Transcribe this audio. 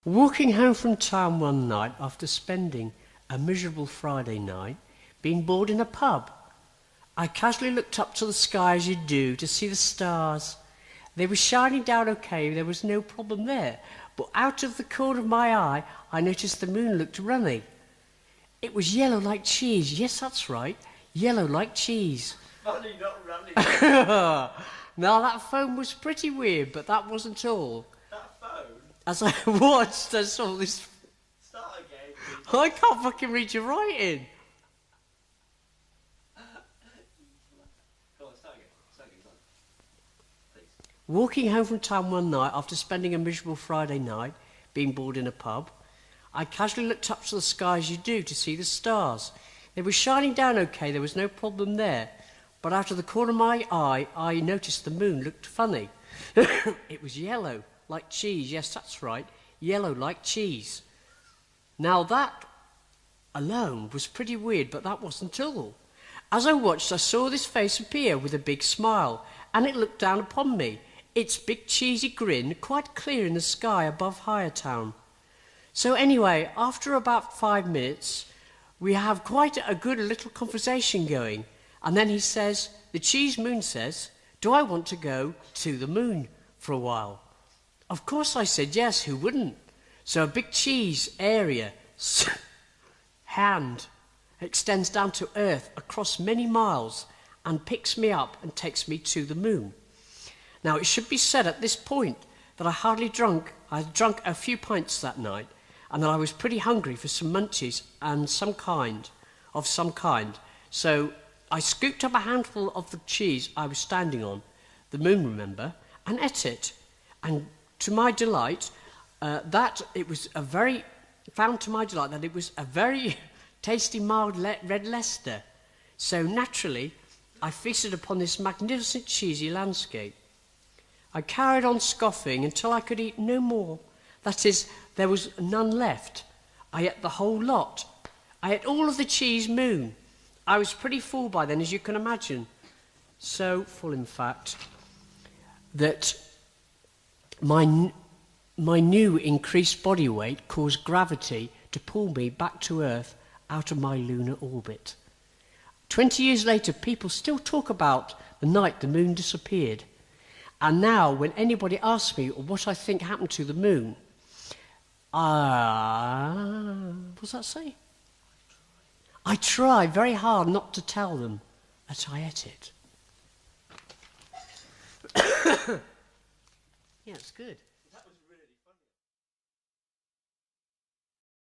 Walking home from town one night after spending a miserable Friday night, being bored in a pub, I casually looked up to the sky as you do to see the stars. They were shining down okay, there was no problem there, but out of the corner of my eye, I noticed the moon looked runny. It was yellow like cheese, yes, that's right, yellow like cheese. Funny, not running. Now that phone was pretty weird, but that wasn't all. That phone? As I watched, I saw this... Start again. I can't fucking read your writing. Go on, start again. Start again, please. Walking home from town one night after spending a miserable Friday night, being bored in a pub, I casually looked up to the sky as you do to see the stars. They were shining down okay, there was no problem there. But out of the corner of my eye, I noticed the moon looked funny. It was yellow, like cheese, yes, that's right, yellow like cheese. Now that alone was pretty weird, but that wasn't all. As I watched, I saw this face appear with a big smile, and it looked down upon me, its big cheesy grin quite clear in the sky above Highertown. So anyway, after about 5 minutes, we have quite a good little conversation going. And then he says, the cheese moon says, do I want to go to the moon for a while? Of course I said yes, who wouldn't? So a big cheese area hand extends down to earth across many miles and picks me up and takes me to the moon. Now it should be said at this point that I had drunk a few pints that night and that I was pretty hungry for some munchies and some kind. So I scooped up a handful of the cheese I was standing on, the moon, remember, and ate it. And to my delight, that it was a very tasty mild red Leicester. So naturally, I feasted upon this magnificent cheesy landscape. I carried on scoffing until I could eat no more. That is, there was none left. I ate the whole lot. I ate all of the cheese moon. I was pretty full by then, as you can imagine. So full, in fact, that my new increased body weight caused gravity to pull me back to Earth out of my lunar orbit. 20 years later, people still talk about the night the moon disappeared. And now, when anybody asks me what I think happened to the moon, what's that say? I try very hard not to tell them that I ate it. Yeah, it's good.